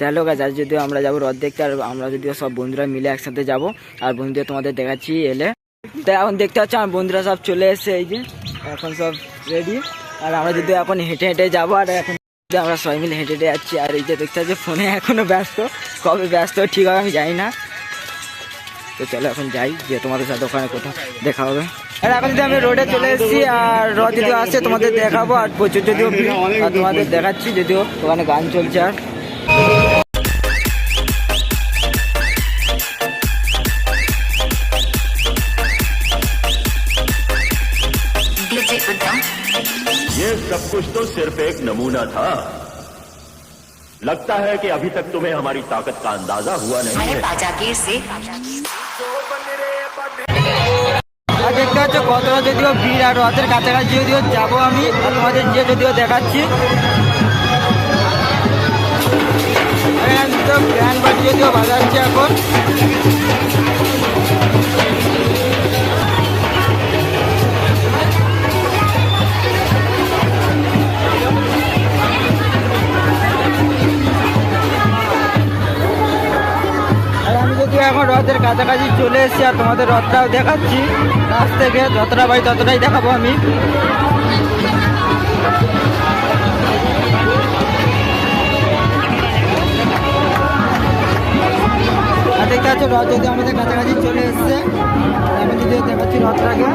Hello guys, আজ যদিও আমরা যাবো রথ দেখতে, আর আমরা যদিও সব বন্ধুরা মিলে একসাথে যাব। আর বন্ধুদের তোমাদের দেখাচ্ছি এলে। তাই এখন দেখতে পাচ্ছি আমার বন্ধুরা সব চলে এসছে, এই যে এখন সব রেডি। আর আমরা যদি এখন হেঁটে হেঁটে যাবো, আর এখন আমরা সবাই মিলে হেঁটে হেঁটে যাচ্ছি। আর এই যে দেখতে পাচ্ছি ফোনে এখনো ব্যস্ত, কবে ব্যস্ত ঠিক হবে আমি জানি না। তো চলো এখন যাই, যে তোমাদের সাথে ওখানে কোথাও দেখা হবে। আর এখন যদি আমি রোডে চলে এসেছি, আর রথ যদিও আসছে তোমাদের দেখাবো। আর প্রচুর যদিও আর তোমাদের দেখাচ্ছি, যদিও ওখানে গান চলছে। আর ये सब कुछ तो सिर्फ एक नमूना था। लगता है कि अभी तक तुम्हें हमारी ताकत का अंदाजा हुआ नहीं है। আর দেখতে পাচ্ছ কতটা যদিও ভিড়, আর রথের কাছাকাছি যদিও যাবো আমি, আর তোমাদের যে যদিও দেখাচ্ছি। ব্যান্ড বাজি যদিও বাজাচ্ছে এখন। এখন রথের কাছাকাছি চলে এসেছি, আর তোমাদের রথটাও দেখাচ্ছি। কাছ থেকে যতটা পাই ততটাই দেখাবো আমি। আর দেখতে পাচ্ছ রথ যদি আমাদের কাছাকাছি চলে এসছে, আমি যদি দেখাচ্ছি রথটাকে।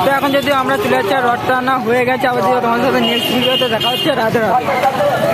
তো এখন যদি আমরা চলে যাচ্ছি, রথ টানা হয়ে গেছে। আবার তোমাদের সাথে নেক্সট ভিডিওতে দেখা হচ্ছে। রাধে রাধে।